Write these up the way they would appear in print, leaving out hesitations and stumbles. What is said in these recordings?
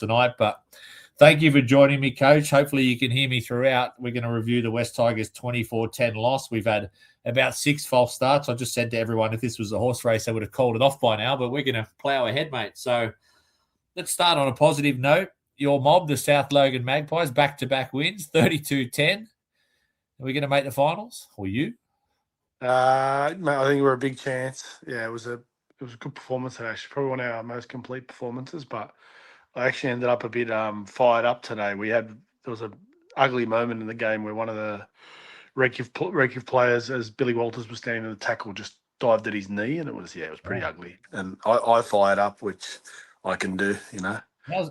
tonight, but thank you for joining me, Coach. Hopefully you can hear me throughout. We're going to review the West Tigers 24-10 loss. We've had about 6 false starts. I just said to everyone, if this was a horse race, I would have called it off by now, but we're going to plough ahead, mate. So let's start on a positive note. Your mob, the South Logan Magpies, back-to-back wins, 32-10. Are we going to make the finals? Or you? Mate, I think we're a big chance. Yeah, it was a good performance today. Actually, probably one of our most complete performances, but I actually ended up a bit fired up today. There was an ugly moment in the game where one of the Redcliffe players, as Billy Walters was standing in the tackle, just dived at his knee, and it was pretty ugly. And I fired up, which I can do, you know. How's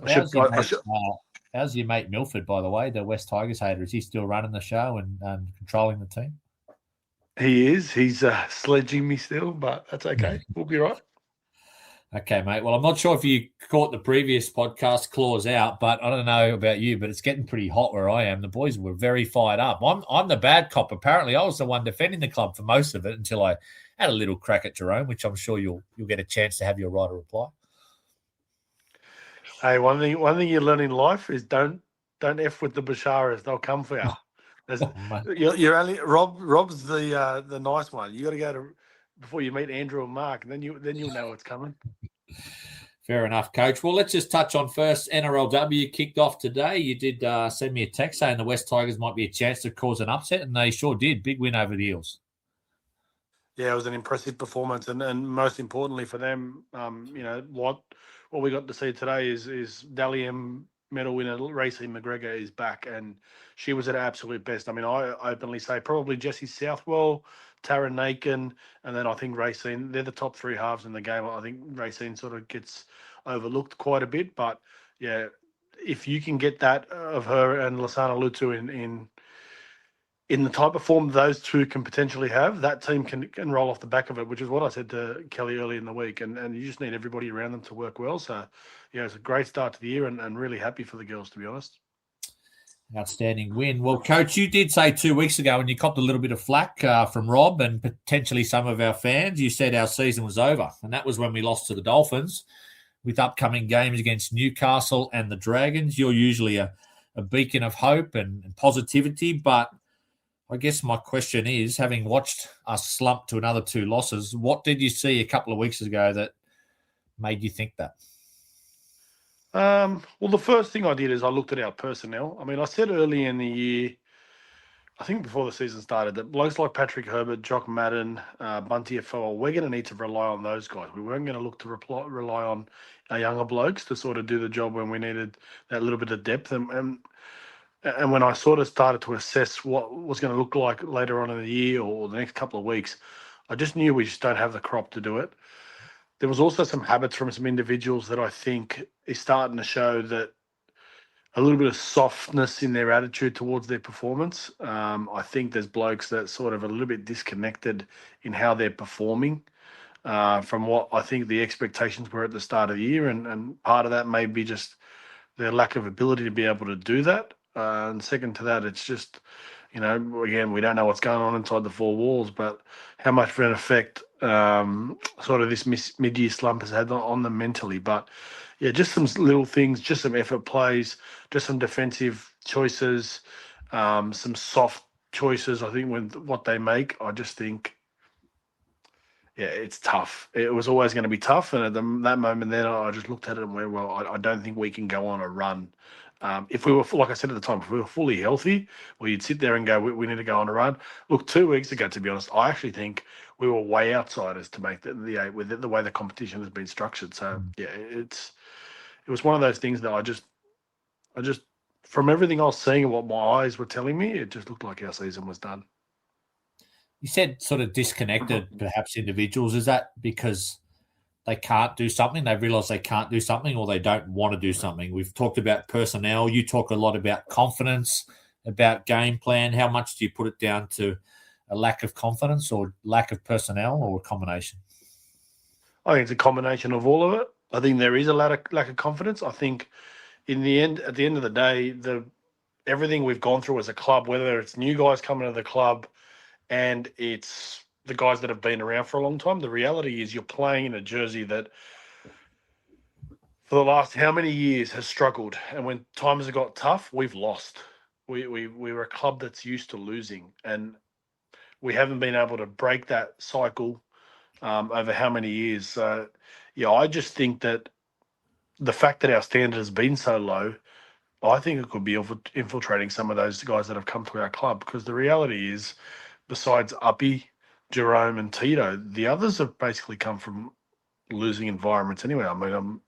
your mate Milford, by the way, the West Tigers hater? Is he still running the show and controlling the team? He is. He's sledging me still, but that's okay. We'll be right. Okay, mate. Well, I'm not sure if you caught the previous podcast clause out, but I don't know about you, but it's getting pretty hot where I am. The boys were very fired up. I'm the bad cop. Apparently, I was the one defending the club for most of it until I had a little crack at Jerome, which I'm sure you'll get a chance to have your right of reply. Hey, one thing you learn in life is don't F with the Basharas. They'll come for you. You're only Rob's the nice one. You got to go to before you meet Andrew and Mark, and then you'll know what's coming. Fair enough, Coach. Well, let's just touch on first. NRLW kicked off today. You did send me a text saying the West Tigers might be a chance to cause an upset, and they sure did. Big win over the Eels. Yeah, it was an impressive performance, and most importantly for them, what we got to see today is Dalian medal winner Racine McGregor is back, and she was at her absolute best. I mean, I openly say probably Jessie Southwell, Tara Nakin, and then I think Racine. They're the top 3 halves in the game. I think Racine sort of gets overlooked quite a bit, but yeah, if you can get that of her and Lasana Lutu in the type of form those two can potentially have, that team can roll off the back of it, which is what I said to Kelly early in the week. And you just need everybody around them to work well. So, yeah, it's a great start to the year and really happy for the girls, to be honest. Outstanding win. Well, Coach, you did say 2 weeks ago when you copped a little bit of flack from Rob and potentially some of our fans, you said our season was over. And that was when we lost to the Dolphins with upcoming games against Newcastle and the Dragons. You're usually a beacon of hope and positivity, but I guess my question is, having watched us slump to another 2 losses, what did you see a couple of weeks ago that made you think that? Well, the first thing I did is I looked at our personnel. I mean, I said early in the year, I think before the season started, that blokes like Patrick Herbert, Jock Madden, Bunty Afoa, we're going to need to rely on those guys. We weren't going to look to rely on our younger blokes to sort of do the job when we needed that little bit of depth. And when I sort of started to assess what was going to look like later on in the year or the next couple of weeks, I just knew we just don't have the crop to do it. There was also some habits from some individuals that I think is starting to show that a little bit of softness in their attitude towards their performance. I think there's blokes that sort of a little bit disconnected in how they're performing from what I think the expectations were at the start of the year. And part of that may be just their lack of ability to be able to do that. And second to that, it's just, again, we don't know what's going on inside the 4 walls, but how much of an effect sort of this mid-year slump has had on them mentally. But, yeah, just some little things, just some effort plays, just some defensive choices, some soft choices, I think, with what they make. I just think, yeah, it's tough. It was always going to be tough. And at that moment then, I just looked at it and went, well, I don't think we can go on a run. If we were, like I said at the time, if we were fully healthy, well, you'd sit there and go, we need to go on a run. Look, 2 weeks ago, to be honest, I actually think we were way outsiders to make the 8 with the way the competition has been structured. So, yeah, it was one of those things that I just, from everything I was seeing and what my eyes were telling me, it just looked like our season was done. You said sort of disconnected, perhaps individuals. Is that because they can't do something? They realise they can't do something, or they don't want to do something? We've talked about personnel. You talk a lot about confidence, about game plan. How much do you put it down to a lack of confidence or lack of personnel, or a combination? I think it's a combination of all of it. I think there is a lack of confidence. I think at the end of the day, everything we've gone through as a club, whether it's new guys coming to the club and it's the guys that have been around for a long time, the reality is you're playing in a jersey that for the last how many years has struggled, and when times have got tough, we've lost. We were a club that's used to losing, and we haven't been able to break that cycle over how many years. So, yeah, I just think that the fact that our standard has been so low, I think it could be infiltrating some of those guys that have come to our club. Because the reality is, besides Uppy, Jerome, and Tito, the others have basically come from losing environments anyway. I mean, I'm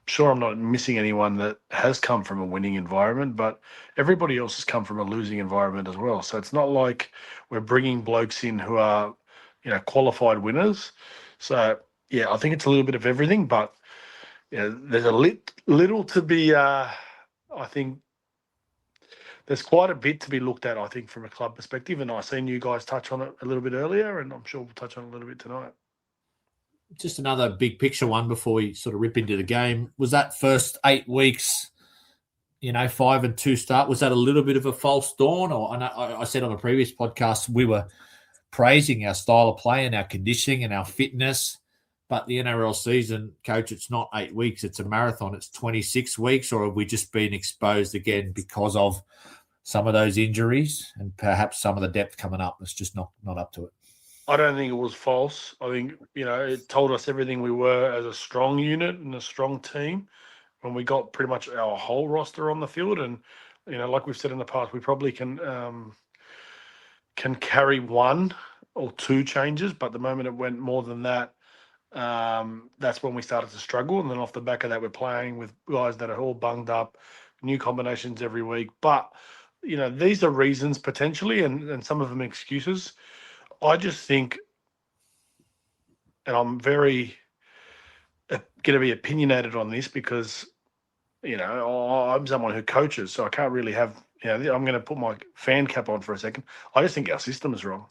sure I'm not missing anyone that has come from a winning environment, but everybody else has come from a losing environment as well. So it's not like we're bringing blokes in who are, qualified winners. So yeah, I think it's a little bit of everything, but there's a little to be. I think there's quite a bit to be looked at. I think from a club perspective, and I've seen you guys touch on it a little bit earlier, and I'm sure we'll touch on it a little bit tonight. Just another big picture one before we sort of rip into the game. Was that first 8 weeks, 5-2 start, was that a little bit of a false dawn? Or I said on a previous podcast, we were praising our style of play and our conditioning and our fitness. But the NRL season, Coach, it's not 8 weeks. It's a marathon. It's 26 weeks. Or have we just been exposed again because of some of those injuries and perhaps some of the depth coming up? It's just not up to it. I don't think it was false. I think, it told us everything we were as a strong unit and a strong team when we got pretty much our whole roster on the field. And, like we've said in the past, we probably can carry one or two changes, but the moment it went more than that, that's when we started to struggle. And then off the back of that, we're playing with guys that are all bunged up, new combinations every week. But, these are reasons potentially, and some of them excuses. I just think, and I'm very going to be opinionated on this because, I'm someone who coaches, so I can't really have, I'm going to put my fan cap on for a second. I just think our system is wrong.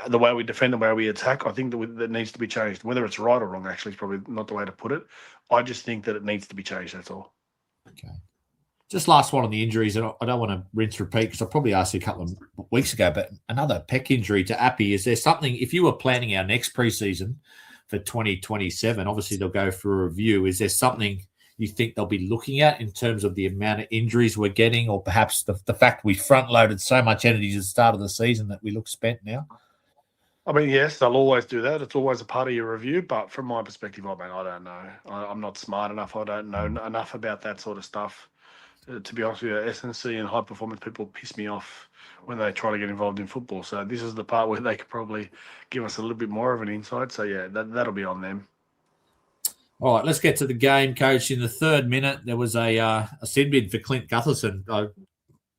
The way we defend, the way we attack, I think that needs to be changed. Whether it's right or wrong, actually, is probably not the way to put it. I just think that it needs to be changed, that's all. Okay. Just last one on the injuries, and I don't want to rinse repeat because I probably asked you a couple of weeks ago, but another pec injury to Appy. Is there something, if you were planning our next preseason for 2027, obviously they'll go for a review, is there something you think they'll be looking at in terms of the amount of injuries we're getting, or perhaps the fact we front-loaded so much energy at the start of the season that we look spent now? I mean, yes, they'll always do that. It's always a part of your review, but from my perspective, I don't know. I'm not smart enough. I don't know enough about that sort of stuff. To be honest with you, SNC and high performance people piss me off when they try to get involved in football. So this is the part where they could probably give us a little bit more of an insight. So yeah, that'll be on them. All right, let's get to the game, Coach. In the third minute, there was a sin bin for Clint Gutherson.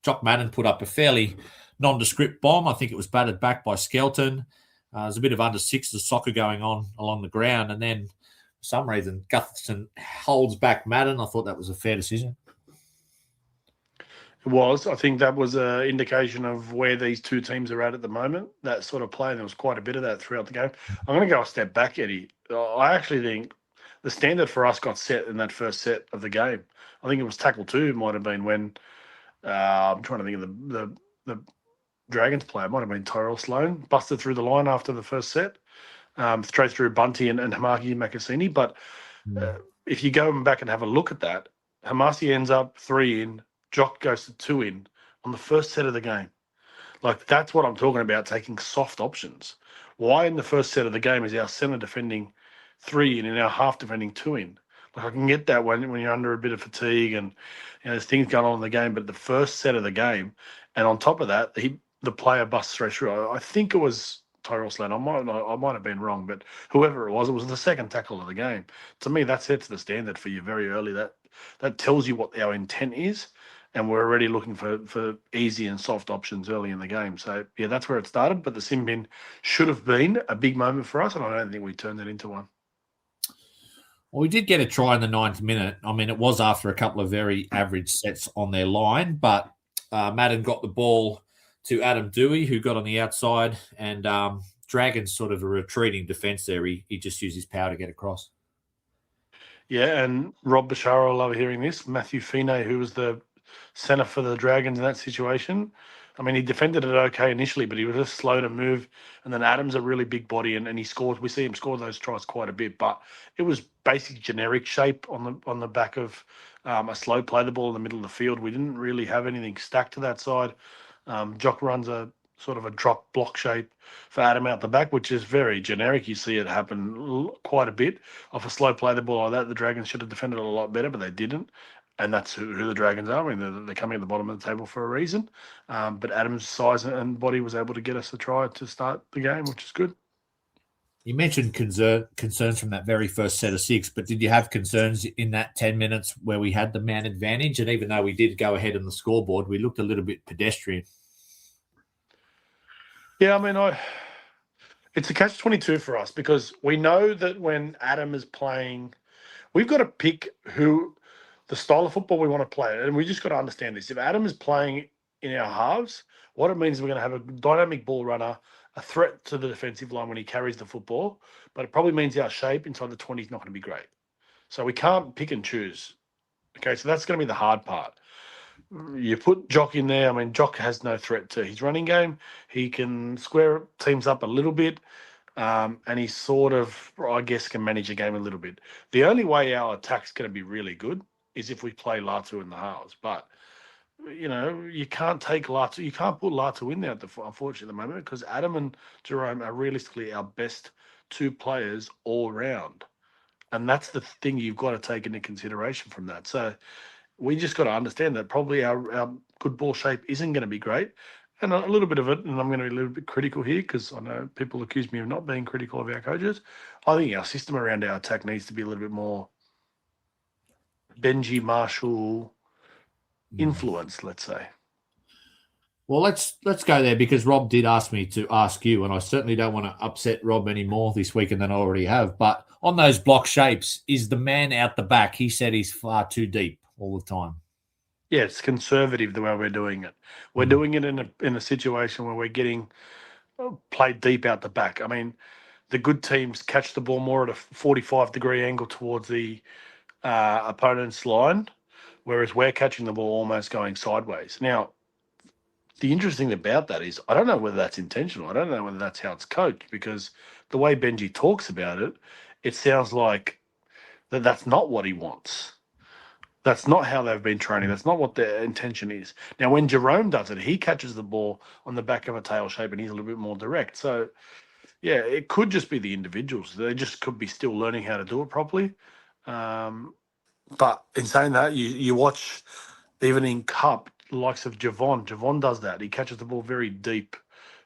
Jock Madden put up a fairly nondescript bomb. I think it was batted back by Skelton. There's a bit of under sixes soccer going on along the ground, and then for some reason Gutherson holds back Madden. I thought that was a fair decision. It was. I think that was an indication of where these two teams are at the moment, that sort of play. And there was quite a bit of that throughout the game. I'm going to go a step back, Eddie. I actually think the standard for us got set in that first set of the game. I think it was tackle 2 might have been when I'm trying to think of the Dragons player. It might have been Tyrell Sloan, busted through the line after the first set, straight through Bunty and Hamaki Makasini. But if you go back and have a look at that, Hamasi ends up 3 in, Jock goes to 2 in on the first set of the game. Like, that's what I'm talking about, taking soft options. Why in the first set of the game is our centre defending 3 in and our half defending 2 in? Like, I can get that when you're under a bit of fatigue and there's things going on in the game, but the first set of the game, and on top of that, the player busts straight through. I think it was Tyrell Sloan. I might have been wrong, but whoever it was the second tackle of the game. To me, that sets the standard for you very early. That tells you what our intent is, and we're already looking for easy and soft options early in the game. So, yeah, that's where it started, but the sin bin should have been a big moment for us, and I don't think we turned it into one. Well, we did get a try in the 9th minute. I mean, it was after a couple of very average sets on their line, but Madden got the ball to Adam Dewey, who got on the outside, and Dragons sort of a retreating defence there. He just used his power to get across. Yeah, and Rob Bashara, I love hearing this. Matthew Fine, who was the centre for the Dragons in that situation, I mean, he defended it okay initially, but he was just slow to move. And then Adam's a really big body, and he scores. We see him score those tries quite a bit, but it was basic generic shape on the back of a slow play the ball in the middle of the field. We didn't really have anything stacked to that side. Jock runs a sort of a drop block shape for Adam out the back, which is very generic. You see it happen quite a bit. Off a slow play the ball like that, the Dragons should have defended it a lot better, but they didn't. And that's who the Dragons are. I mean, they're coming at the bottom of the table for a reason. But Adam's size and body was able to get us a try to start the game, which is good. You mentioned concerns from that very first set of six, but did you have concerns in that 10 minutes where we had the man advantage? And even though we did go ahead on the scoreboard, we looked a little bit pedestrian. Yeah, I mean, it's a catch-22 for us because we know that when Adam is playing, we've got to pick the style of football we want to play. And we just got to understand this. If Adam is playing in our halves, what it means is we're going to have a dynamic ball runner, a threat to the defensive line when he carries the football, but it probably means our shape inside the 20 is not going to be great. So we can't pick and choose. Okay, so that's going to be the hard part. You put Jock in there. I mean, Jock has no threat to his running game. He can square teams up a little bit. And he sort of, I guess, can manage the game a little bit. The only way our attack's going to be really good is if we play Latu in the halves. But, you can't take Latu. You can't put Latu in there, unfortunately, at the moment, because Adam and Jerome are realistically our best two players all round. And that's the thing you've got to take into consideration from that. So we just got to understand that probably our good ball shape isn't going to be great. And a little bit of it, and I'm going to be a little bit critical here because I know people accuse me of not being critical of our coaches. I think our system around our attack needs to be a little bit more Benji Marshall influence, let's say. Well, let's go there because Rob did ask me to ask you, and I certainly don't want to upset Rob any more this weekend than I already have. But on those block shapes, is the man out the back? He said he's far too deep all the time. Yeah, it's conservative the way we're doing it. We're doing it in a situation where we're getting played deep out the back. I mean, the good teams catch the ball more at a 45-degree angle towards the opponent's line, whereas we're catching the ball almost going sideways. Now, the interesting thing about that is I don't know whether that's intentional. I don't know whether that's how it's coached because the way Benji talks about it, it sounds like that's not what he wants. That's not how they've been training. That's not what their intention is. Now, when Jerome does it, he catches the ball on the back of a tail shape and he's a little bit more direct. So, yeah, it could just be the individuals. They just could be still learning how to do it properly. But in saying that, you watch even in Cup, the likes of Javon. Javon does that. He catches the ball very deep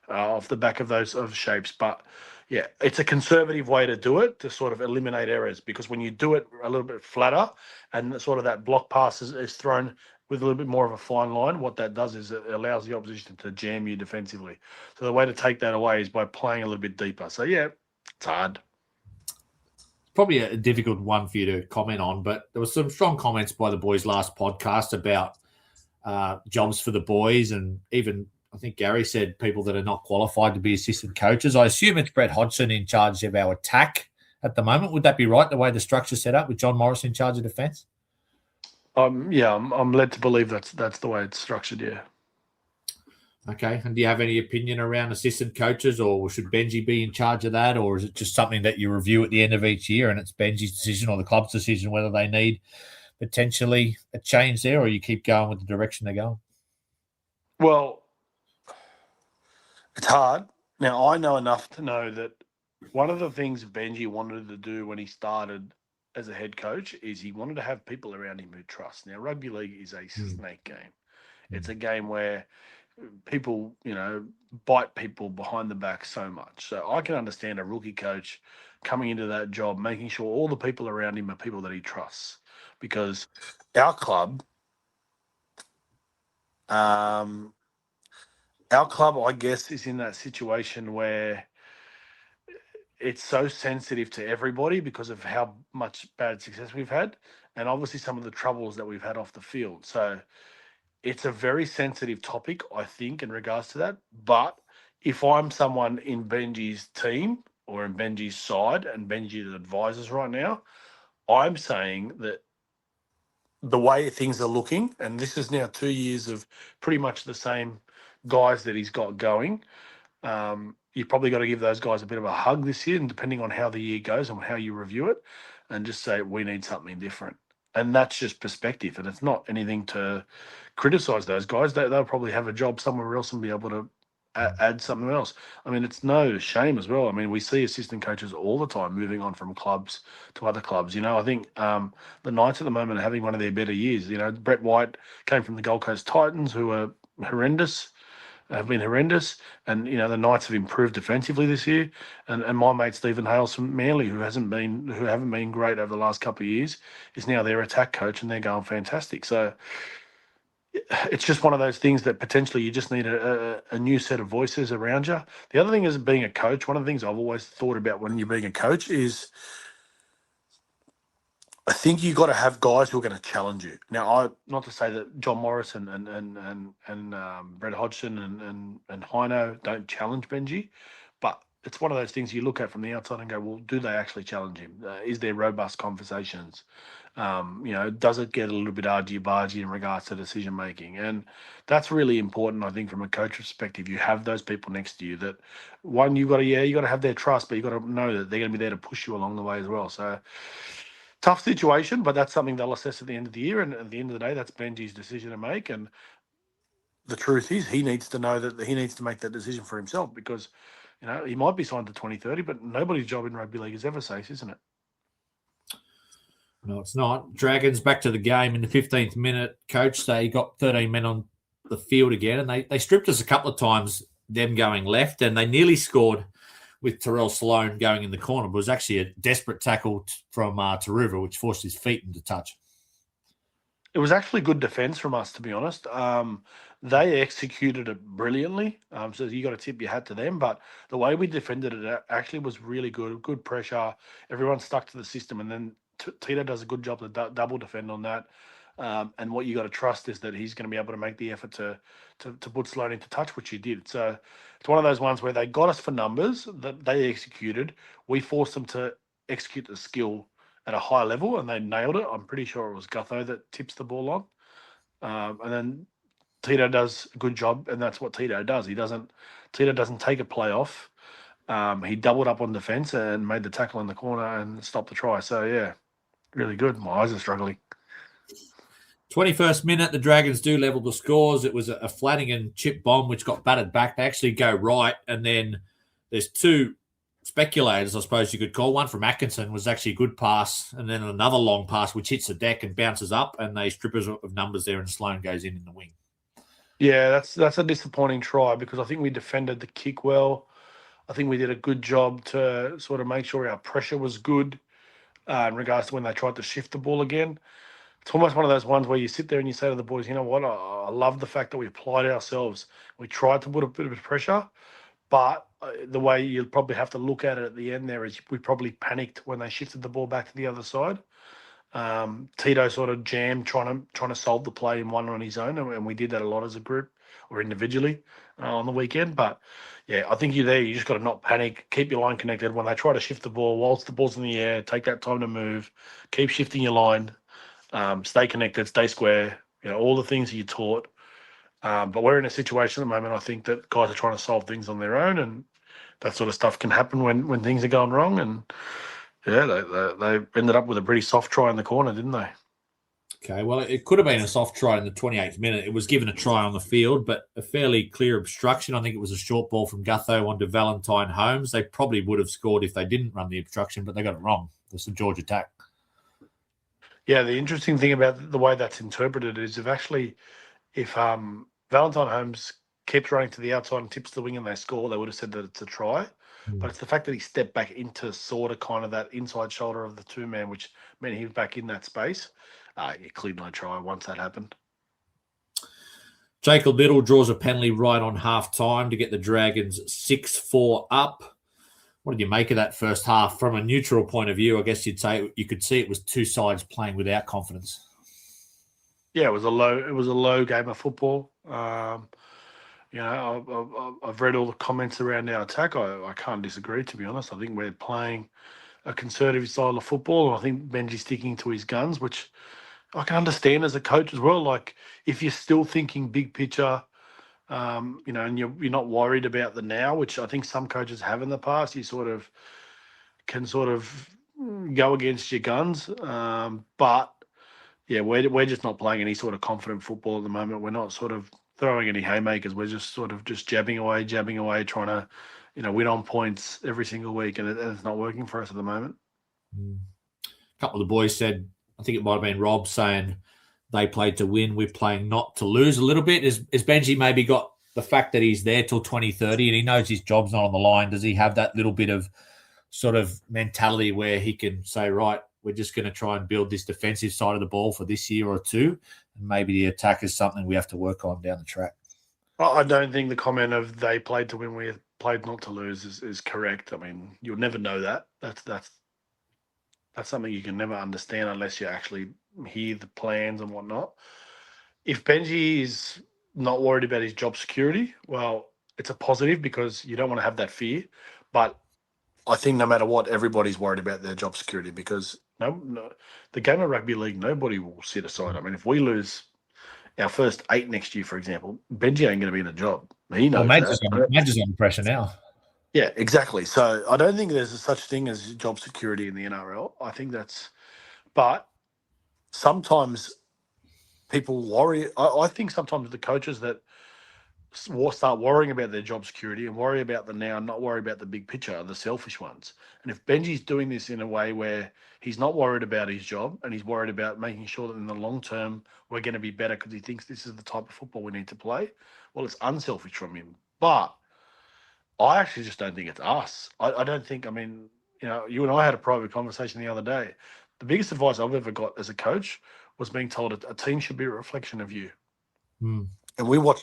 off the back of those shapes. But yeah, it's a conservative way to do it to sort of eliminate errors because when you do it a little bit flatter and sort of that block pass is thrown with a little bit more of a fine line, what that does is it allows the opposition to jam you defensively. So the way to take that away is by playing a little bit deeper. So yeah, it's hard. Probably a difficult one for you to comment on, but there were some strong comments by the boys last podcast about jobs for the boys, and even I think Gary said people that are not qualified to be assistant coaches. I assume it's Brett Hodgson in charge of our attack at the moment. Would that be right, the way the structure's set up with John Morris in charge of defence? Yeah, I'm led to believe that's the way it's structured, yeah. Okay, and do you have any opinion around assistant coaches, or should Benji be in charge of that, or is it just something that you review at the end of each year and it's Benji's decision or the club's decision whether they need potentially a change there, or you keep going with the direction they're going? Well, it's hard. Now, I know enough to know that one of the things Benji wanted to do when he started as a head coach is he wanted to have people around him who trust. Now, rugby league is a snake game. It's a game where people, bite people behind the back so much. So I can understand a rookie coach coming into that job, making sure all the people around him are people that he trusts. Because our club, I guess, is in that situation where it's so sensitive to everybody because of how much bad success we've had and obviously some of the troubles that we've had off the field. So it's a very sensitive topic, I think, in regards to that. But if I'm someone in Benji's team or in Benji's side and Benji's advisors right now, I'm saying that the way things are looking, and this is now 2 years of pretty much the same guys that he's got going. You've probably got to give those guys a bit of a hug this year, and depending on how the year goes and how you review it, and just say we need something different. And that's just perspective, and it's not anything to criticise those guys. They'll probably have a job somewhere else and be able to add something else. I mean, it's no shame as well. I mean, we see assistant coaches all the time moving on from clubs to other clubs. I think the Knights at the moment are having one of their better years. Brett White came from the Gold Coast Titans, who are horrendous, have been horrendous, and the Knights have improved defensively this year. And my mate Stephen Hales from Manly, who haven't been great over the last couple of years, is now their attack coach, and they're going fantastic. So it's just one of those things that potentially you just need a new set of voices around you. The other thing is being a coach. One of the things I've always thought about when you're being a coach is I think you got to have guys who are going to challenge you. Now, not to say that John Morris and Brett Hodgson and Hino don't challenge Benji, but it's one of those things you look at from the outside and go, well, do they actually challenge him? Is there robust conversations? Does it get a little bit argy-bargy in regards to decision making? And that's really important, I think, from a coach perspective. You have those people next to you that, one, you got to have their trust, but you got to know that they're going to be there to push you along the way as well. So tough situation, but that's something they'll assess at the end of the year. And at the end of the day, that's Benji's decision to make. And the truth is, he needs to know that he needs to make that decision for himself, because he might be signed to 2030, but nobody's job in rugby league is ever safe, isn't it? No, it's not. Dragons back to the game in the 15th minute. Coach, they got 13 men on the field again, and they stripped us a couple of times, them going left, and they nearly scored with Terrell Sloan going in the corner. But it was actually a desperate tackle from Taruva, which forced his feet into touch. It was actually good defence from us, to be honest. They executed it brilliantly, so you got to tip your hat to them. But the way we defended it actually was really good. Good pressure. Everyone stuck to the system, and then Tito does a good job to double defend on that. And what you got to trust is that he's going to be able to make the effort to put Sloan into touch, which he did. So it's one of those ones where they got us for numbers that they executed. We forced them to execute the skill at a high level, and they nailed it. I'm pretty sure it was Gutho that tips the ball on. And then Tito does a good job, and that's what Tito does. Tito doesn't take a play off. He doubled up on defence and made the tackle in the corner and stopped the try. So, yeah, really good. My eyes are struggling. 21st minute, the Dragons do level the scores. It was a Flanagan chip bomb, which got batted back. They actually go right, and then there's two speculators, I suppose you could call. One from Atkinson was actually a good pass, and then another long pass, which hits the deck and bounces up, and they strip us of numbers there, and Sloan goes in the wing. Yeah, that's a disappointing try, because I think we defended the kick well. I think we did a good job to sort of make sure our pressure was good in regards to when they tried to shift the ball again. It's almost one of those ones where you sit there and you say to the boys, you know what, I love the fact that we applied ourselves. We tried to put a bit of pressure, but the way you'll probably have to look at it at the end there is we probably panicked when they shifted the ball back to the other side. Tito sort of jammed trying to solve the play in one on his own, and we did that a lot as a group or individually on the weekend. But yeah, I think you're there. You just got to not panic, keep your line connected. When they try to shift the ball, whilst the ball's in the air, take that time to move, keep shifting your line, stay connected, stay square. All the things that you're taught. But we're in a situation at the moment, I think, that guys are trying to solve things on their own, and that sort of stuff can happen when things are going wrong. And yeah, they ended up with a pretty soft try in the corner, didn't they? Okay, well, it could have been a soft try in the 28th minute. It was given a try on the field, but a fairly clear obstruction. I think it was a short ball from Gutho onto Valentine Holmes. They probably would have scored if they didn't run the obstruction, but they got it wrong. The St George attack. Yeah, the interesting thing about the way that's interpreted is if Valentine Holmes keeps running to the outside and tips the wing and they score, they would have said that it's a try. But it's the fact that he stepped back into sort of kind of that inside shoulder of the two-man, which meant he was back in that space. He cleared no try once that happened. Jacob Little draws a penalty right on half-time to get the Dragons 6-4 up. What did you make of that first half? From a neutral point of view, I guess you'd say you could see it was two sides playing without confidence. Yeah, it was a low game of football. I've read all the comments around our attack. I can't disagree, to be honest. I think we're playing a conservative style of football, and I think Benji's sticking to his guns, which I can understand as a coach as well. Like, if you're still thinking big picture, and you're not worried about the now, which I think some coaches have in the past. You can go against your guns, but yeah, we're just not playing any sort of confident football at the moment. We're not sort of throwing any haymakers. We're just sort of just jabbing away, trying to, win on points every single week, and it's not working for us at the moment. A couple of the boys said, I think it might have been Rob saying they played to win. We're playing not to lose a little bit. Is Benji maybe got the fact that he's there till 2030 and he knows his job's not on the line? Does he have that little bit of sort of mentality where he can say, right, we're just going to try and build this defensive side of the ball for this year or two, and maybe the attack is something we have to work on down the track? I don't think the comment of they played to win, we played not to lose is correct. I mean, you'll never know that. That's something you can never understand unless you actually hear the plans and whatnot. If Benji is not worried about his job security, well, it's a positive because you don't want to have that fear. But I think no matter what, everybody's worried about their job security because no, the game of rugby league, nobody will sit aside. I mean, if we lose our first 8 next year, for example, Benji ain't going to be in a job. He knows that. Madge is under pressure now. Yeah, exactly. So I don't think there's such thing as job security in the NRL. I think but sometimes people worry. I think sometimes the coaches that start worrying about their job security and worry about the now, not worry about the big picture, are the selfish ones. And if Benji's doing this in a way where he's not worried about his job and he's worried about making sure that in the long term we're going to be better because he thinks this is the type of football we need to play, well, it's unselfish from him. But I actually just don't think it's us. I don't think, I mean, you and I had a private conversation the other day. The biggest advice I've ever got as a coach was being told a team should be a reflection of you. And we were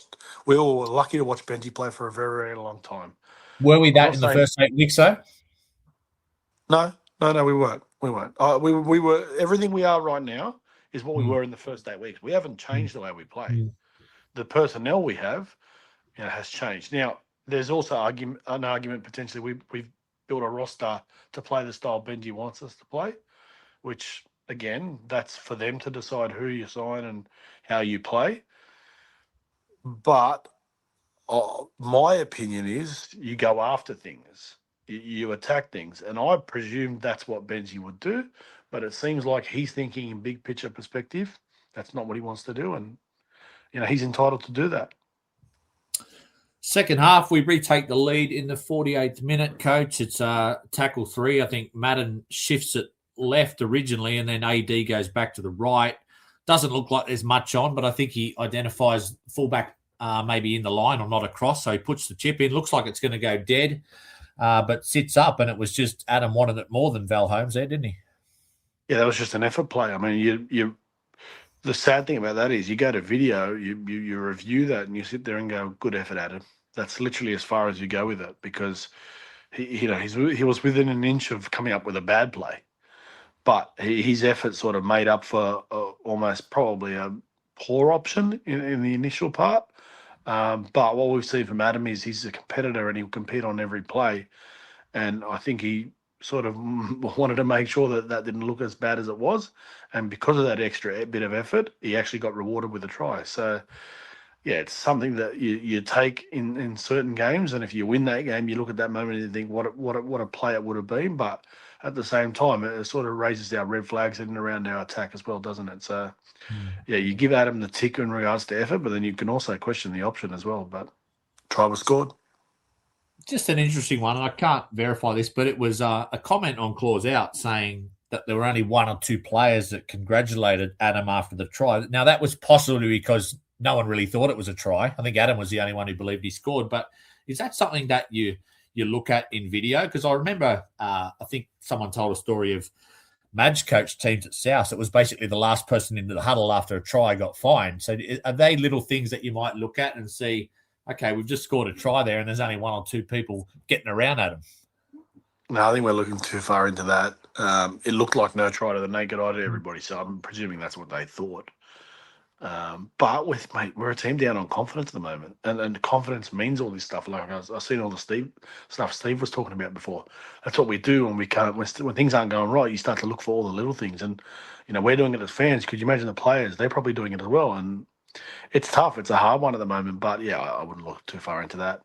lucky to watch Benji play for a very, very long time. Were we that in the first 8 weeks, though? No, we weren't. We were, everything we are right now is what we were in the first 8 weeks. We haven't changed the way we play. The personnel we have, has changed. Now, there's also an argument potentially we've built a roster to play the style Benji wants us to play, which, again, that's for them to decide who you sign and how you play. But my opinion is you go after things, you attack things, and I presume that's what Benji would do. But it seems like he's thinking in big picture perspective. That's not what he wants to do, and he's entitled to do that. Second half, we retake the lead in the 48th minute, Coach. It's tackle 3. I think Madden shifts it left originally, and then AD goes back to the right. Doesn't look like there's much on, but I think he identifies fullback maybe in the line or not across, so he puts the chip in. Looks like it's going to go dead, but sits up, and it was just Adam wanted it more than Val Holmes there, didn't he? Yeah, that was just an effort play. I mean, you the sad thing about that is you go to video, you review that, and you sit there and go, good effort, Adam. That's literally as far as you go with it because he was within an inch of coming up with a bad play. But his effort sort of made up for almost probably a poor option in the initial part. But what we've seen from Adam is he's a competitor and he'll compete on every play. And I think he sort of wanted to make sure that didn't look as bad as it was. And because of that extra bit of effort, he actually got rewarded with a try. So, yeah, it's something that you take in certain games. And if you win that game, you look at that moment and you think what a play it would have been. But at the same time, it sort of raises our red flags in and around our attack as well, doesn't it? So, yeah, you give Adam the tick in regards to effort, but then you can also question the option as well. But try was scored. Just an interesting one, and I can't verify this, but it was a comment on Clause Out saying that there were only 1 or 2 players that congratulated Adam after the try. Now, that was possibly because no one really thought it was a try. I think Adam was the only one who believed he scored. But is that something that you look at in video? Because I remember, I think someone told a story of Madge coach teams at South. It was basically the last person into the huddle after a try got fined. So are they little things that you might look at and see, okay, we've just scored a try there and there's only 1 or 2 people getting around at him? No, I think we're looking too far into that. It looked like no try to the naked eye to everybody, so I'm presuming that's what they thought. But we're a team down on confidence at the moment, and confidence means all this stuff. Like I've seen all the stuff Steve was talking about before. That's what we do when when things aren't going right. You start to look for all the little things, and we're doing it as fans. Could you imagine the players? They're probably doing it as well, and It's tough. It's a hard one at the moment, but yeah, I wouldn't look too far into that.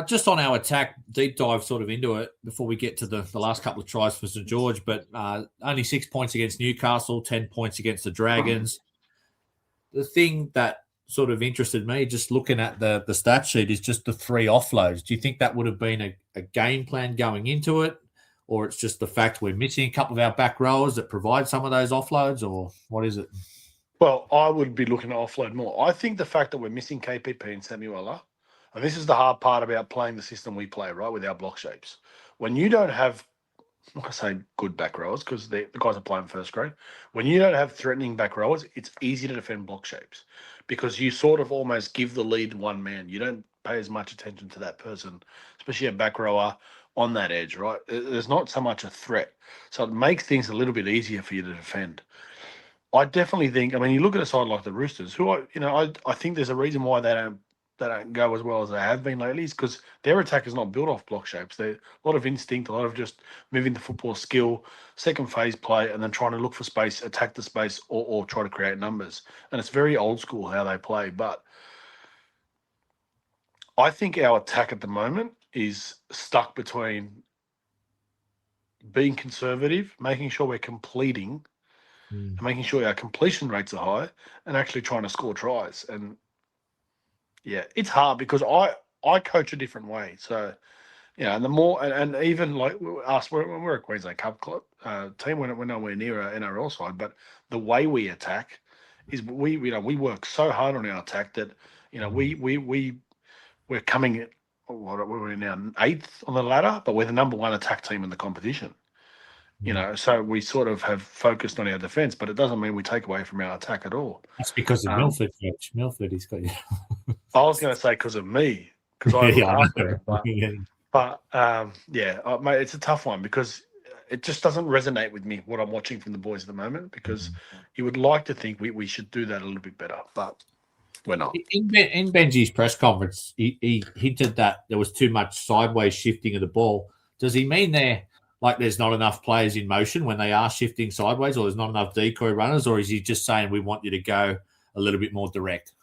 Just on our attack, deep dive sort of into it before we get to the last couple of tries for St George, but only 6 points against Newcastle, 10 points against the Dragons. The thing that sort of interested me, just looking at the stat sheet, is just the 3 offloads. Do you think that would have been a game plan going into it, or it's just the fact we're missing a couple of our back rowers that provide some of those offloads, or what is it? Well, I would be looking to offload more. I think the fact that we're missing KPP and Samuela, and this is the hard part about playing the system we play, right, with our block shapes. When you don't have, I'm not going to say good back rowers because the guys are playing first grade. When you don't have threatening back rowers, it's easy to defend block shapes because you sort of almost give the lead to one man. You don't pay as much attention to that person, especially a back rower on that edge, right? There's not so much a threat. So it makes things a little bit easier for you to defend. I definitely think. I mean, you look at a side like the Roosters, who I think there's a reason why they don't go as well as they have been lately, is because their attack is not built off block shapes. They're a lot of instinct, a lot of just moving the football skill, second phase play, and then trying to look for space, attack the space, or try to create numbers. And it's very old school how they play. But I think our attack at the moment is stuck between being conservative, making sure we're completing and making sure our completion rates are high, and actually trying to score tries. And yeah, it's hard because I coach a different way. So yeah, and the more and even like us, we're a Queensland Cup club team. We're nowhere near an NRL side, but the way we attack is we work so hard on our attack that we're coming at what we're now 8th on the ladder, but we're the number 1 attack team in the competition. So we sort of have focused on our defence, but it doesn't mean we take away from our attack at all. That's because of Milford, Coach. Milford, he's got you. I was going to say because of me, because I look after it. But mate, it's a tough one because it just doesn't resonate with me what I'm watching from the boys at the moment, because you would like to think we should do that a little bit better, but we're not. In Benji's press conference, he hinted that there was too much sideways shifting of the ball. Does he mean there's not enough players in motion when they are shifting sideways, or there's not enough decoy runners, or is he just saying we want you to go a little bit more direct?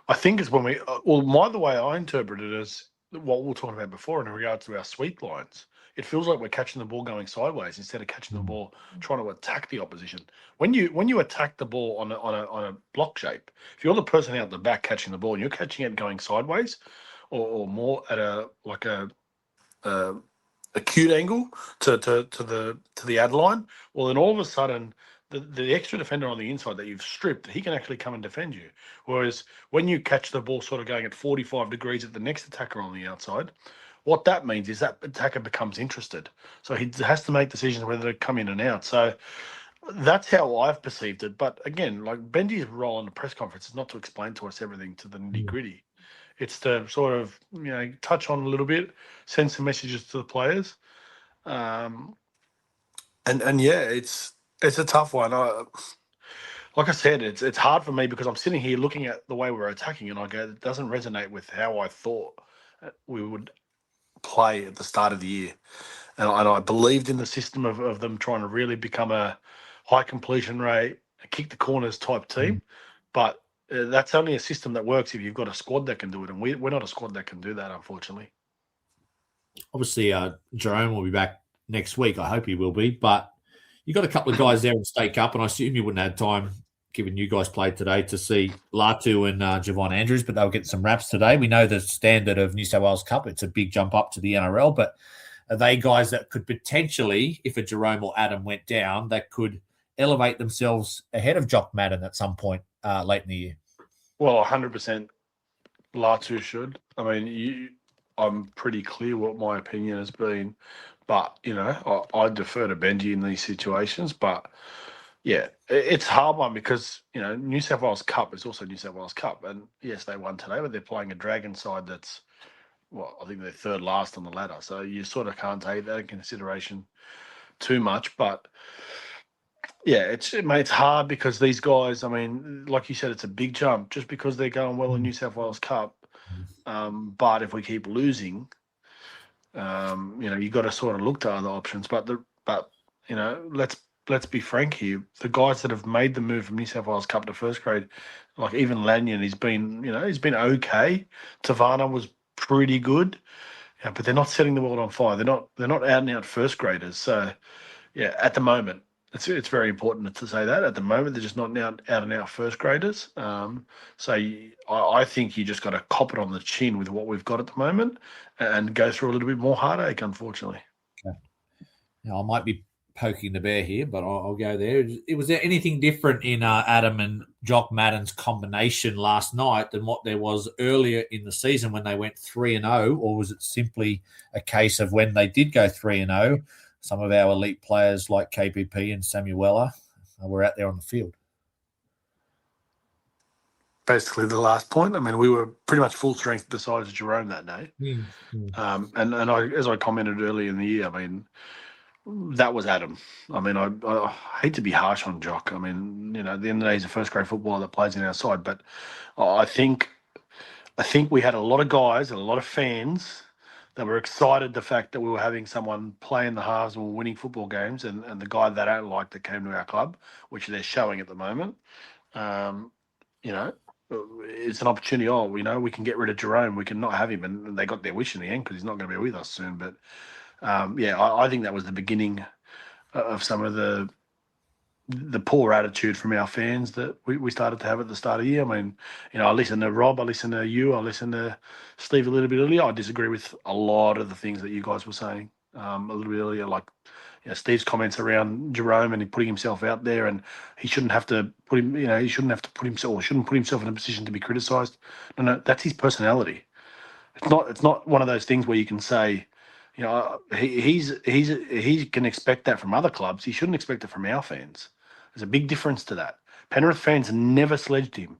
I think it's when the way I interpret it is what we were talking about before in regards to our sweep lines. It feels like we're catching the ball going sideways instead of catching the ball trying to attack the opposition. When you attack the ball on a block shape, if you're the person out the back catching the ball and you're catching it going sideways, or more at a acute angle to the ad line, well, then all of a sudden the extra defender on the inside that you've stripped, he can actually come and defend you. Whereas when you catch the ball sort of going at 45 degrees at the next attacker on the outside, what that means is that attacker becomes interested. So he has to make decisions whether to come in and out. So that's how I've perceived it. But again, like Benji's role in the press conference is not to explain to us everything to the nitty-gritty. It's to sort of, touch on a little bit, send some messages to the players. And it's a tough one. Like I said, it's hard for me because I'm sitting here looking at the way we're attacking, and I go, it doesn't resonate with how I thought we would play at the start of the year. And I believed in the system of them trying to really become a high completion rate, a kick the corners type team. But that's only a system that works if you've got a squad that can do it, and we're not a squad that can do that, unfortunately. Obviously, Jerome will be back next week. I hope he will be. But you got a couple of guys there in State Cup, and I assume you wouldn't have time, given you guys played today, to see Latu and Javon Andrews, but they'll get some raps today. We know the standard of New South Wales Cup. It's a big jump up to the NRL, but are they guys that could potentially, if a Jerome or Adam went down, that could elevate themselves ahead of Jock Madden at some point late in the year? Well, 100% Latu should. I mean, I'm pretty clear what my opinion has been, but, I defer to Benji in these situations. But, yeah, it's a hard one because, New South Wales Cup is also New South Wales Cup. And, yes, they won today, but they're playing a Dragon side that's, I think they're third last on the ladder. So you sort of can't take that in consideration too much. But, yeah, it's hard because these guys, I mean, like you said, it's a big jump just because they're going well in New South Wales Cup. But if we keep losing, you've got to sort of look to other options. But let's let's be frank here. The guys that have made the move from New South Wales Cup to first grade, like even Lanyon, he's been okay. Tavana was pretty good, yeah, but they're not setting the world on fire. They're not out and out first graders. So yeah, at the moment, it's very important to say that. At the moment, they're just not out and out first graders. I think you just got to cop it on the chin with what we've got at the moment and go through a little bit more heartache, unfortunately. Okay. Now, I might be poking the bear here, but I'll go there. Was there anything different in Adam and Jock Madden's combination last night than what there was earlier in the season when they went 3-0, or was it simply a case of when they did go 3-0, some of our elite players like KPP and Samuela were out there on the field? Basically, the last point. I mean, we were pretty much full strength besides Jerome that day. And as I commented earlier in the year, I mean, that was Adam. I mean, I hate to be harsh on Jock. I mean, at the end of the day, he's a first grade footballer that plays in our side. But I think we had a lot of guys and a lot of fans that were excited the fact that we were having someone play in the halves and we're winning football games, and the guy they don't like that came to our club, which they're showing at the moment. It's an opportunity. We can get rid of Jerome. We can not have him, and they got their wish in the end because he's not going to be with us soon. But I think that was the beginning of some of the poor attitude from our fans that we started to have at the start of the year. I mean, I listened to Rob, I listened to you, I listened to Steve a little bit earlier. I disagree with a lot of the things that you guys were saying a little bit earlier, like Steve's comments around Jerome and putting himself out there, and he shouldn't have to put him. He shouldn't have to put himself, or shouldn't put himself in a position to be criticised. No, that's his personality. It's not one of those things where you can say, he can expect that from other clubs. He shouldn't expect it from our fans. There's a big difference to that. Penrith fans never sledged him.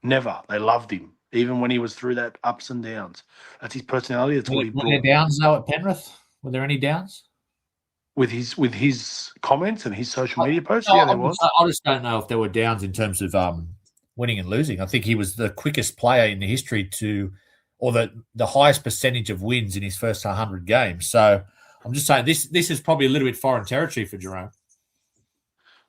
Never. They loved him, even when he was through that ups and downs. That's his personality. That's what he brought. Were there downs though at Penrith? Were there any downs? With his comments and his social media posts? No, Yeah, there was. I just don't know if there were downs in terms of winning and losing. I think he was the quickest player in the history to, or the highest percentage of wins in his first 100 games. So I'm just saying this is probably a little bit foreign territory for Jerome.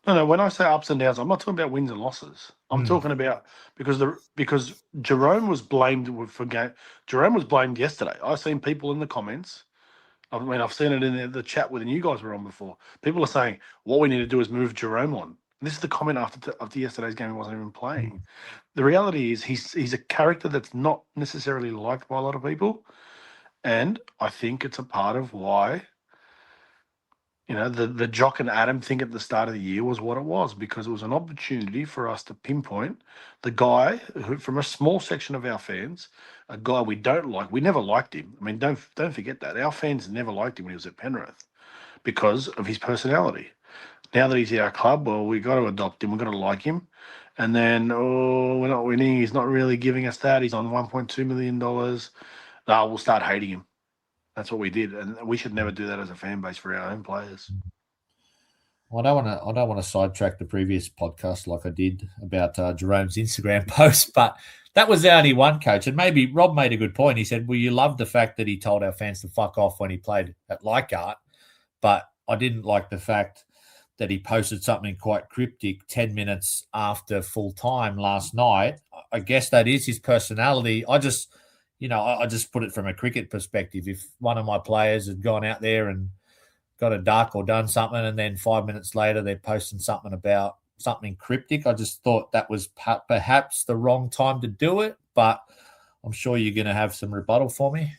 No. When I say ups and downs, I'm not talking about wins and losses. I'm talking about because Jerome was blamed for game. Jerome was blamed yesterday. I've seen people in the comments. I mean, I've seen it in the chat when you guys were on before. People are saying what we need to do is move Jerome on. And this is the comment after yesterday's game. He wasn't even playing. The reality is he's a character that's not necessarily liked by a lot of people, and I think it's a part of why. The Jock and Adam thing at the start of the year was what it was, because it was an opportunity for us to pinpoint the guy who, from a small section of our fans, a guy we don't like. We never liked him. I mean, don't forget that. Our fans never liked him when he was at Penrith because of his personality. Now that he's at our club, well, we got to adopt him. We've got to like him. And then, we're not winning. He's not really giving us that. He's on $1.2 million. We'll start hating him. That's what we did, and we should never do that as a fan base for our own players. Well, I don't want to sidetrack the previous podcast like I did about Jerome's Instagram post, but that was the only one, coach. And maybe Rob made a good point. He said, well, you loved the fact that he told our fans to fuck off when he played at Leichhardt, but I didn't like the fact that he posted something quite cryptic 10 minutes after full time last night. I guess that is his personality. I just put it from a cricket perspective. If one of my players had gone out there and got a duck or done something, and then 5 minutes later they're posting something about something cryptic, I just thought that was perhaps the wrong time to do it. But I'm sure you're going to have some rebuttal for me.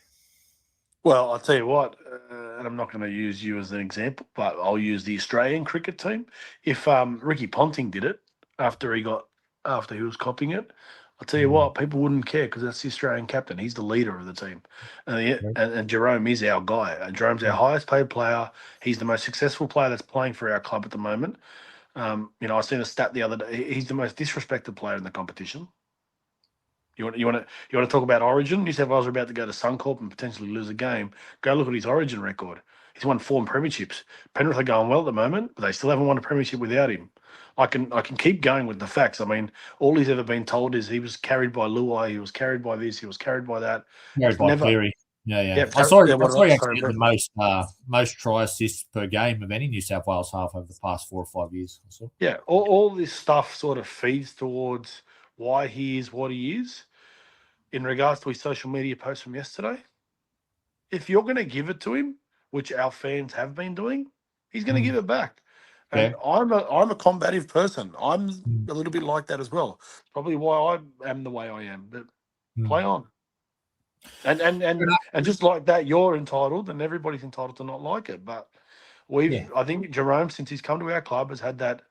Well, I'll tell you what, and I'm not going to use you as an example, but I'll use the Australian cricket team. If Ricky Ponting did it after he was copying it, I'll tell you what, people wouldn't care because that's the Australian captain. He's the leader of the team. And Jerome is our guy. Jerome's our highest paid player. He's the most successful player that's playing for our club at the moment. I seen a stat the other day. He's the most disrespected player in the competition. You want to talk about Origin? New South Wales are about to go to Suncorp and potentially lose a game. Go look at his Origin record. He's won 4 premierships. Penrith are going well at the moment, but they still haven't won a premiership without him. I can keep going with the facts. I mean, all he's ever been told is he was carried by Luai, he was carried by this, he was carried by that. Carried by Cleary. Yeah. Yeah, I saw he what else? Sorry, actually had the most try assists per game of any New South Wales half over the past 4 or 5 years. yeah, all this stuff sort of feeds towards why he is what he is. In regards to his social media post from yesterday, if you're going to give it to him, which our fans have been doing, he's going to give it back. And Yeah. I'm a combative person. I'm Mm. a little bit like that as well. Probably why I am the way I am. But play on. And just like that, you're entitled, and everybody's entitled to not like it. But I think Jerome, since he's come to our club, has had that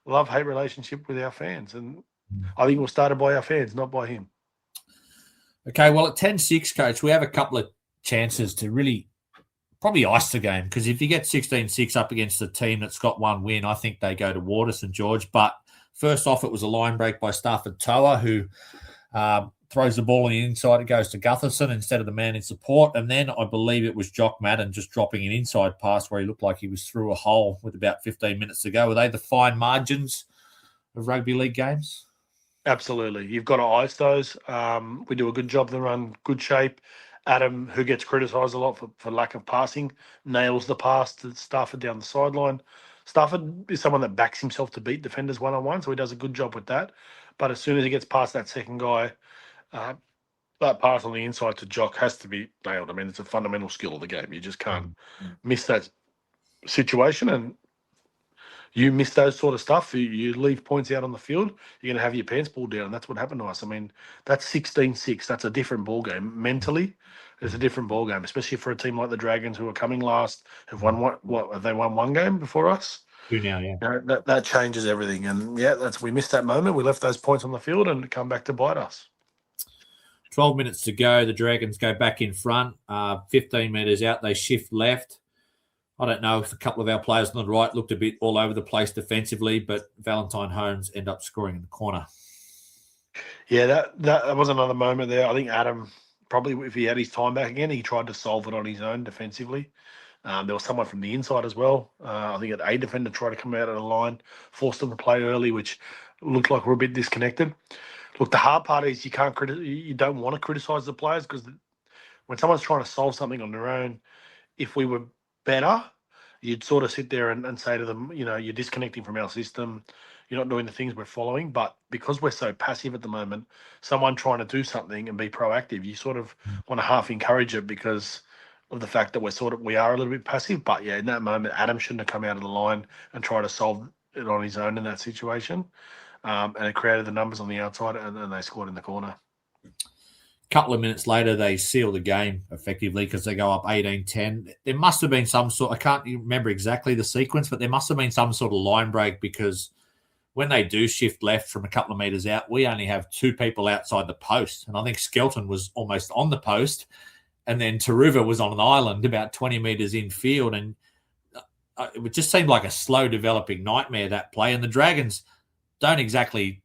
love-hate relationship with our fans, and I think it was started by our fans, not by him. Okay, well, at 10-6, Coach, we have a couple of chances to really probably ice the game, because if you get 16-6 up against a team that's got one win, I think they go to Water, St George. But first off, it was a line break by Stafford Toa, who throws the ball on the inside. It goes to Gutherson instead of the man in support. And then I believe it was Jock Madden just dropping an inside pass where he looked like he was through a hole with about 15 minutes to go. Were they the fine margins of rugby league games? Absolutely. You've got to ice those. We do a good job of the run, good shape. Adam, who gets criticised a lot for lack of passing, nails the pass to Stafford down the sideline. Stafford is someone that backs himself to beat defenders one-on-one, so he does a good job with that. But as soon as he gets past that second guy, that pass on the inside to Jock has to be nailed. I mean, it's a fundamental skill of the game. You just can't miss that situation. And you miss those sort of stuff, you leave points out on the field, you're going to have your pants pulled down. And that's what happened to us. I mean, that's 16-6. That's a different ball game. Mentally, it's a different ball game, especially for a team like the Dragons, who are coming last, have won what have they won one game before us? 2 now, yeah. You know, that changes everything. And yeah, we missed that moment. We left those points on the field and come back to bite us. 12 minutes to go. The Dragons go back in front. 15 metres out, they shift left. I don't know if a couple of our players on the right looked a bit all over the place defensively, but Valentine Holmes end up scoring in the corner. Yeah, that was another moment there. I think Adam, probably if he had his time back again, he tried to solve it on his own defensively. There was someone from the inside as well. I think a defender tried to come out of the line, forced them to play early, which looked like we're a bit disconnected. Look, the hard part is you don't want to criticise the players, because when someone's trying to solve something on their own, if we were better, you'd sort of sit there and say to them, you're disconnecting from our system. You're not doing the things we're following. But because we're so passive at the moment, someone trying to do something and be proactive, you sort of want to half encourage it because of the fact that we are a little bit passive. But yeah, in that moment, Adam shouldn't have come out of the line and try to solve it on his own in that situation. And it created the numbers on the outside, and they scored in the corner. Couple of minutes later, they seal the game effectively because they go up 18-10. There must have been some sort, I can't remember exactly the sequence, but there must have been some sort of line break, because when they do shift left from a couple of metres out, we only have 2 people outside the post. And I think Skelton was almost on the post, and then Taruva was on an island about 20 metres infield. And it just seemed like a slow developing nightmare, that play. And the Dragons don't exactly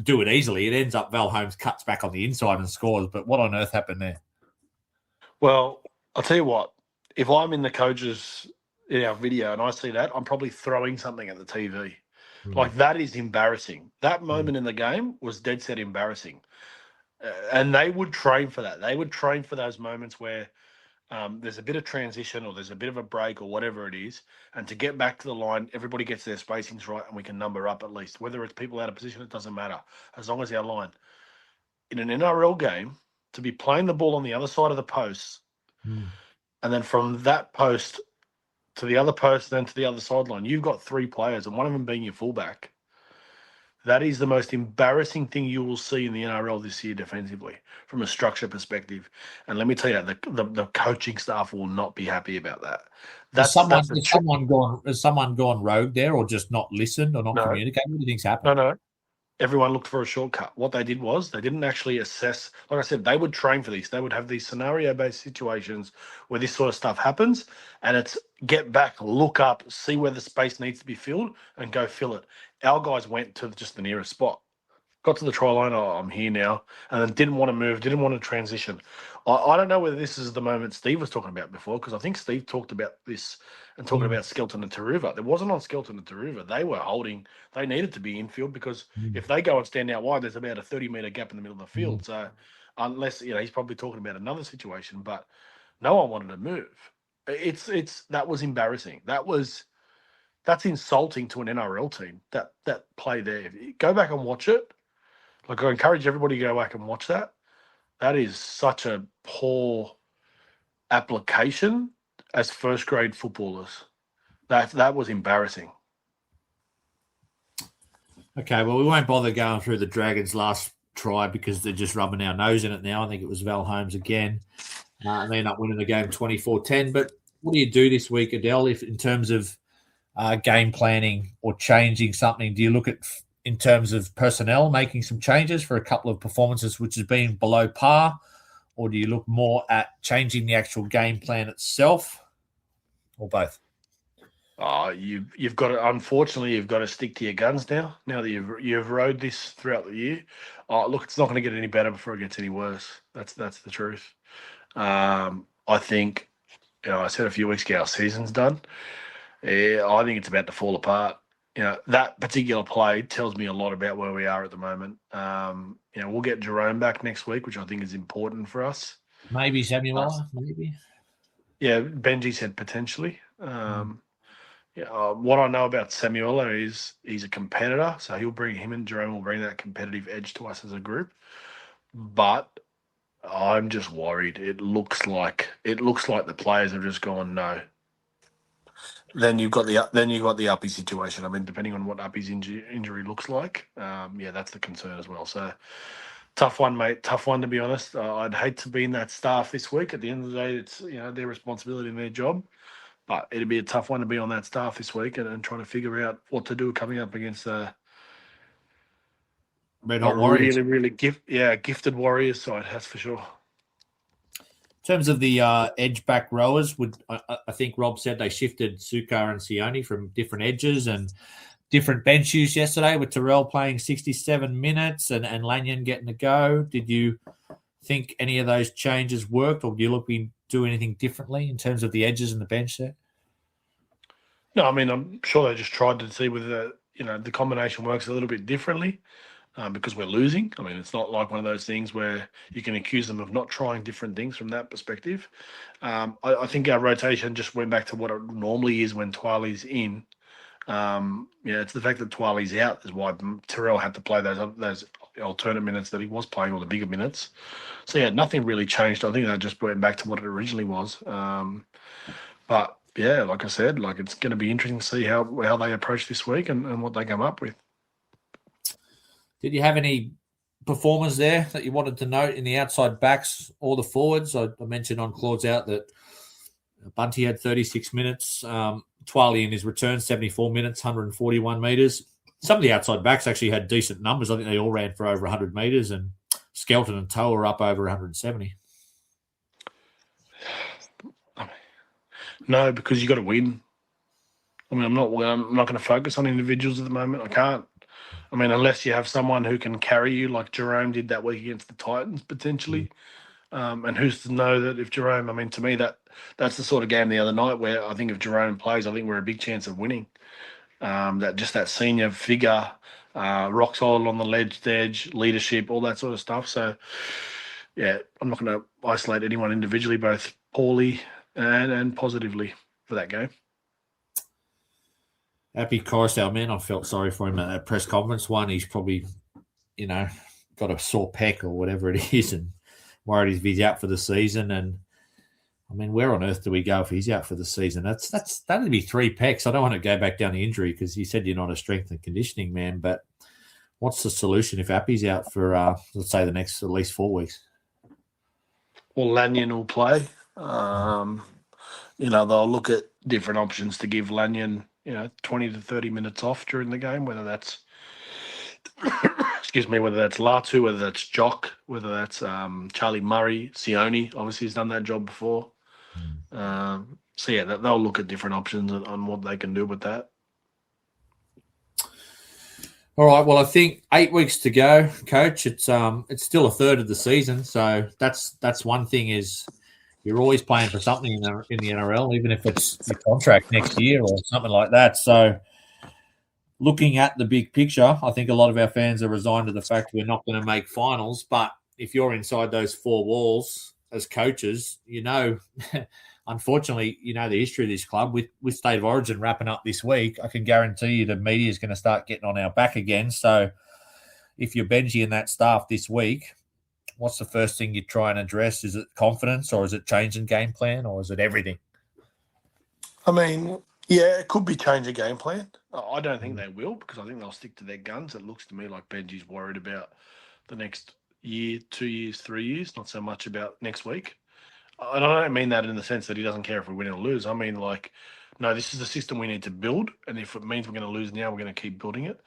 do it easily. It ends up Val Holmes cuts back on the inside and scores. But what on earth happened there? Well, I'll tell you what. If I'm in the coaches in our video and I see that, I'm probably throwing something at the TV. Like, that is embarrassing. That moment in the game was dead set embarrassing. And they would train for that. They would train for those moments where there's a bit of transition or there's a bit of a break or whatever it is. And to get back to the line, everybody gets their spacings right and we can number up at least. Whether it's people out of position, it doesn't matter, as long as our line. In an NRL game, to be playing the ball on the other side of the post, and then from that post to the other post, then to the other sideline, you've got 3 players, and one of them being your fullback. That is the most embarrassing thing you will see in the NRL this year defensively, from a structure perspective. And let me tell you, the coaching staff will not be happy about that. Has someone gone rogue there, or just not listened or not communicated? What do you think's happened? No. Everyone looked for a shortcut. What they did was they didn't actually assess. Like I said, they would train for these. They would have these scenario-based situations where this sort of stuff happens, and it's get back, look up, see where the space needs to be filled, and go fill it. Our guys went to just the nearest spot, got to the try line. Oh, I'm here now, and then didn't want to move, didn't want to transition. I don't know whether this is the moment Steve was talking about before, because I think Steve talked about this and talking about Skelton and Taruva. It wasn't on Skelton and Taruva. They were holding. They needed to be infield, because if they go and stand out wide, there's about a 30-metre gap in the middle of the field. So unless, he's probably talking about another situation. But no one wanted to move. That was embarrassing. That's insulting to an NRL team. That play there. Go back and watch it. Like, I encourage everybody to go back and watch that. That is such a poor application as first grade footballers. That was embarrassing. Okay, well, we won't bother going through the Dragons' last try because they're just rubbing our nose in it now. I think it was Val Holmes again. And they end up winning the game 24-10. But what do you do this week, Adel, if in terms of game planning or changing something? Do you look at, in terms of personnel, making some changes for a couple of performances which has been below par? Or do you look more at changing the actual game plan itself, or both? You've got to, unfortunately, you've got to stick to your guns now. Now that you've rode this throughout the year, look, it's not going to get any better before it gets any worse. That's the truth. I think, I said a few weeks ago, our season's done. I think it's about to fall apart. That particular play tells me a lot about where we are at the moment. We'll get Jerome back next week, which I think is important for us. Maybe Samuel, maybe. Yeah, Benji said potentially. What I know about Samuela is he's a competitor, so him and Jerome will bring that competitive edge to us as a group. But I'm just worried. It looks like the players have just gone no. Then you've got the Uppy situation. I mean, depending on what Uppy's injury looks like, that's the concern as well. So tough one, mate. Tough one, to be honest. I'd hate to be in that staff this week. At the end of the day, it's their responsibility and their job. But it'd be a tough one to be on that staff this week and trying to figure out what to do coming up against Red Hot Warriors. Really, really gifted Warriors side, that's for sure. In terms of the edge back rowers, I think Rob said they shifted Sukar and Sione from different edges and different bench use yesterday, with Terrell playing 67 minutes and Lanyon getting a go. Did you think any of those changes worked, or do you look to do anything differently in terms of the edges and the bench there? No, I mean, I'm sure they just tried to see whether the combination works a little bit differently. Because we're losing. I mean, it's not like one of those things where you can accuse them of not trying different things from that perspective. I think our rotation just went back to what it normally is when Twali's in. It's the fact that Twali's out is why Terrell had to play those alternate minutes that he was playing, or the bigger minutes. So, nothing really changed. I think that just went back to what it originally was. But, like I said, it's going to be interesting to see how they approach this week and what they come up with. Did you have any performers there that you wanted to note in the outside backs or the forwards? I mentioned on Claude's out that Bunty had 36 minutes. Twali in his return, 74 minutes, 141 metres. Some of the outside backs actually had decent numbers. I think they all ran for over 100 metres, and Skelton and Toa were up over 170. No, because you got to win. I mean, I'm not going to focus on individuals at the moment. I can't. I mean, unless you have someone who can carry you, like Jerome did that week against the Titans, potentially. And who's to know that if Jerome, I mean, to me, that's the sort of game the other night where I think if Jerome plays, I think we're a big chance of winning. That senior figure, rock solid on the edge, leadership, all that sort of stuff. So, I'm not going to isolate anyone individually, both poorly and positively for that game. Happy Coruscant, man. I felt sorry for him at that press conference. One, he's probably, got a sore pec or whatever it is, and worried if he's out for the season. And I mean, where on earth do we go if he's out for the season? That'd be 3 pecs. I don't want to go back down the injury because he said you're not a strength and conditioning man. But what's the solution if Appy's out for let's say the next at least 4 weeks? Well, Lanyon will play. They'll look at different options to give Lanyon 20 to 30 minutes off during the game, whether that's whether that's Latu, whether that's Jock, whether that's Charlie Murray, Sione, obviously he's done that job before. They'll look at different options on what they can do with that. All right, well, I think 8 weeks to go, Coach. It's still a third of the season, so that's one thing is you're always playing for something in the NRL, even if it's your contract next year or something like that. So looking at the big picture, I think a lot of our fans are resigned to the fact we're not going to make finals. But if you're inside those 4 walls, as coaches, unfortunately, the history of this club with State of Origin wrapping up this week. I can guarantee you the media is going to start getting on our back again. So if you're Benji and that staff this week, what's the first thing you try and address? Is it confidence, or is it changing game plan, or is it everything? I mean, yeah, it could be change of game plan. I don't think they will, because I think they'll stick to their guns. It looks to me like Benji's worried about the next year, 2 years, 3 years, not so much about next week. And I don't mean that in the sense that he doesn't care if we win or lose. I mean, like, no, this is the system we need to build, and if it means we're going to lose now, we're going to keep building it.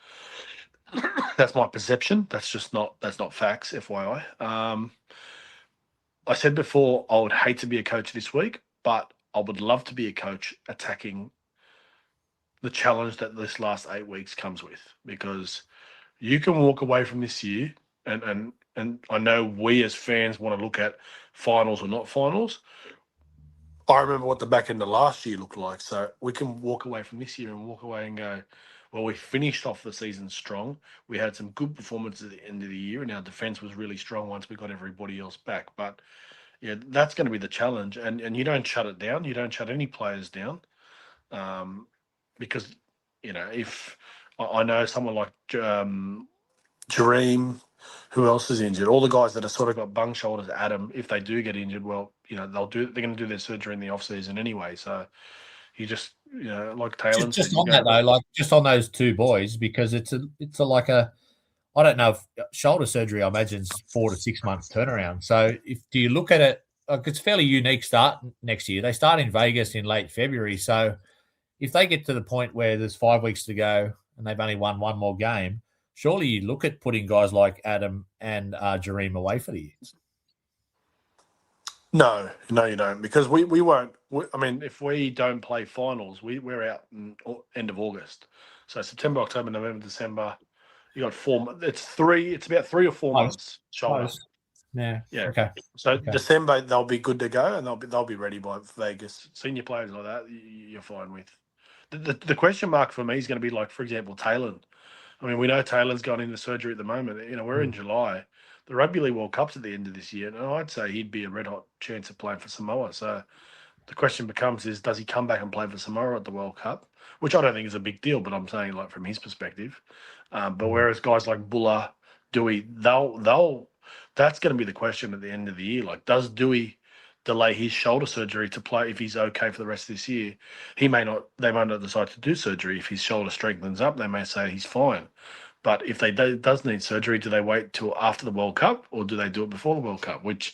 That's my perception. That's not facts, FYI. I said before I would hate to be a coach this week, but I would love to be a coach attacking the challenge that this last 8 weeks comes with, because you can walk away from this year, and I know we as fans want to look at finals or not finals. I remember what the back end of last year looked like, so we can walk away from this year and walk away and go, well, we finished off the season strong. We had some good performances at the end of the year, and our defence was really strong once we got everybody else back. But yeah, that's going to be the challenge, and you don't shut it down. You don't shut any players down, because if I know someone like Jareem, who else is injured? All the guys that have sort of got bung shoulders, Adam, if they do get injured, well, they're going to do their surgery in the off season anyway. So you just, like Taylor Just said, on that though, like just on those two boys, because it's like a I don't know if shoulder surgery, I imagine, is 4 to 6 months turnaround. So do you look at it, like it's fairly unique start next year. They start in Vegas in late February. So if they get to the point where there's 5 weeks to go and they've only won one more game, surely you look at putting guys like Adam and Jareem away for the year. No, you don't, because we won't. I mean, if we don't play finals, we're out in end of August. So September, October, November, December. You got 4. It's about 3 or 4 months shoulder. Yeah. Yeah. Okay. So Okay. December they'll be good to go, and they'll be ready by Vegas. Senior players like that, you're fine with. The question mark for me is going to be, like, for example, Taylor. I mean, we know Taylor's gone into surgery at the moment. We're in July. The Rugby League World Cup's at the end of this year, and I'd say he'd be a red-hot chance of playing for Samoa. So the question becomes does he come back and play for Samoa at the World Cup? Which I don't think is a big deal, but I'm saying, like, from his perspective. But whereas guys like Buller, Dewey, that's going to be the question at the end of the year. Like, does Dewey delay his shoulder surgery to play if he's okay for the rest of this year? They may not decide to do surgery. If his shoulder strengthens up, they may say he's fine. But if they does need surgery, do they wait till after the World Cup, or do they do it before the World Cup? Which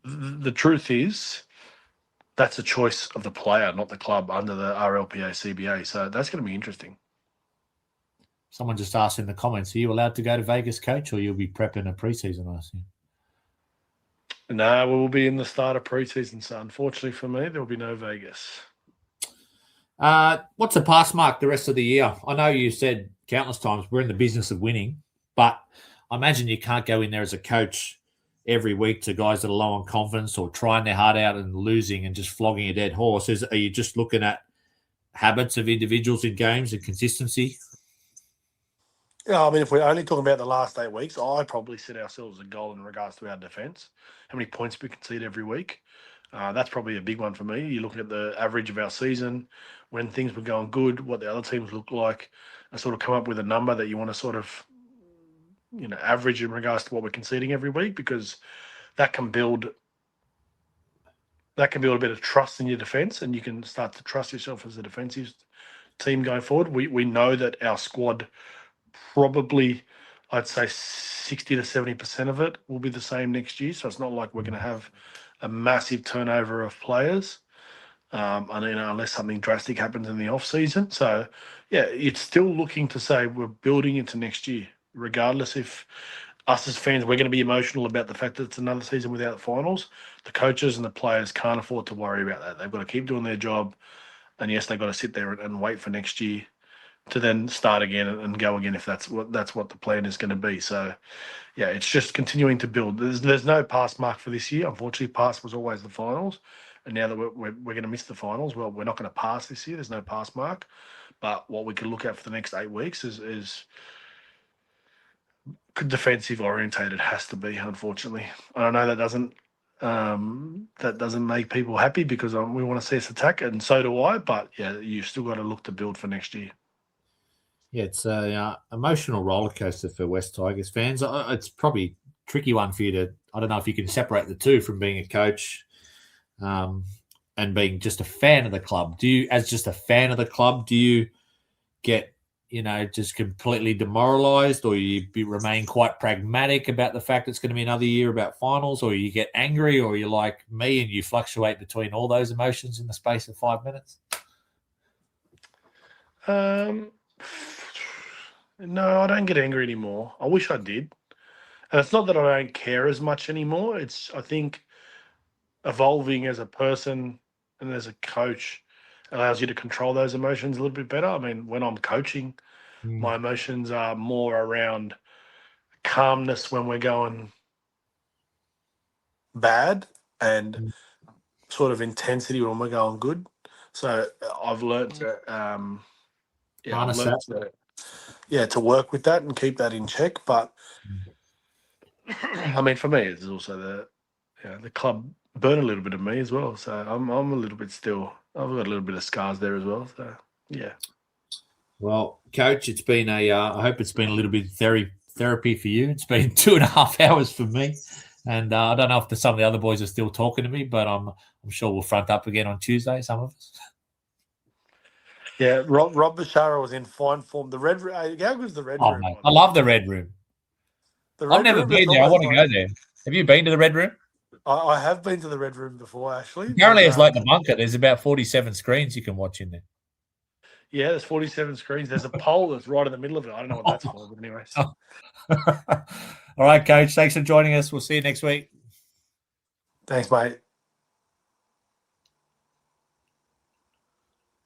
the truth is, that's a choice of the player, not the club, under the RLPA CBA. So that's going to be interesting. Someone just asked in the comments, are you allowed to go to Vegas, coach, or you'll be prepping a preseason, I assume? No, we'll be in the start of preseason, so unfortunately for me, there will be no Vegas. What's the pass mark the rest of the year? I know you said countless times we're in the business of winning, but I imagine you can't go in there as a coach every week to guys that are low on confidence or trying their heart out and losing and just flogging a dead horse. Are you just looking at habits of individuals in games and consistency? Yeah, I mean, if we're only talking about the last 8 weeks, I'd probably set ourselves a goal in regards to our defence, how many points we concede every week. That's probably a big one for me. You're looking at the average of our season, when things were going good, what the other teams look like, and sort of come up with a number that you want to sort of, average in regards to what we're conceding every week, because that can build a bit of trust in your defence, and you can start to trust yourself as a defensive team going forward. We know that our squad, probably, I'd say 60 to 70% of it will be the same next year. So it's not like we're going to have a massive turnover of players, unless something drastic happens in the off season. So yeah, it's still looking to say we're building into next year, regardless if us as fans, we're going to be emotional about the fact that it's another season without finals. The coaches and the players can't afford to worry about that. They've got to keep doing their job. And yes, they've got to sit there and wait for next year to then start again and go again if that's what the plan is going to be. So, yeah, it's just continuing to build. There's no pass mark for this year. Unfortunately, pass was always the finals, and now that we're going to miss the finals, well, we're not going to pass this year. There's no pass mark, but what we can look at for the next 8 weeks is defensive orientated. Has to be, unfortunately. I know that doesn't that doesn't make people happy because we want to see us attack, and so do I. But yeah, you've still got to look to build for next year. Yeah, it's a emotional roller coaster for West Tigers fans. It's probably a tricky one for you to. I don't know if you can separate the two from being a coach, and being just a fan of the club. Do you, as just a fan of the club, do you get just completely demoralised, or you remain quite pragmatic about the fact it's going to be another year about finals, or you get angry, or you're like me and you fluctuate between all those emotions in the space of 5 minutes? No, I don't get angry anymore. I wish I did. And it's not that I don't care as much anymore. It's, I think, evolving as a person and as a coach allows you to control those emotions a little bit better. I mean, when I'm coaching, my emotions are more around calmness when we're going bad and sort of intensity when we're going good. So I've learned to, to work with that and keep that in check. But I mean, for me, it's also the club burn a little bit of me as well. So I'm a little bit still. I've got a little bit of scars there as well. So yeah. Well, Coach, it's been I hope it's been a little bit therapy for you. It's been 2.5 hours for me, and I don't know if some of the other boys are still talking to me, but I'm sure we'll front up again on Tuesday. Some of us. Yeah, Rob Bashara was in fine form. The Red Room. How good's the Red Room? Mate, I love the Red Room. I've never been there. I want to go there. Have you been to the Red Room? I have been to the Red Room before, actually. Apparently, it's like the bunker. There's about 47 screens you can watch in there. Yeah, there's 47 screens. There's a pole that's right in the middle of it. I don't know what that's for, but anyways. All right, Coach. Thanks for joining us. We'll see you next week. Thanks, mate.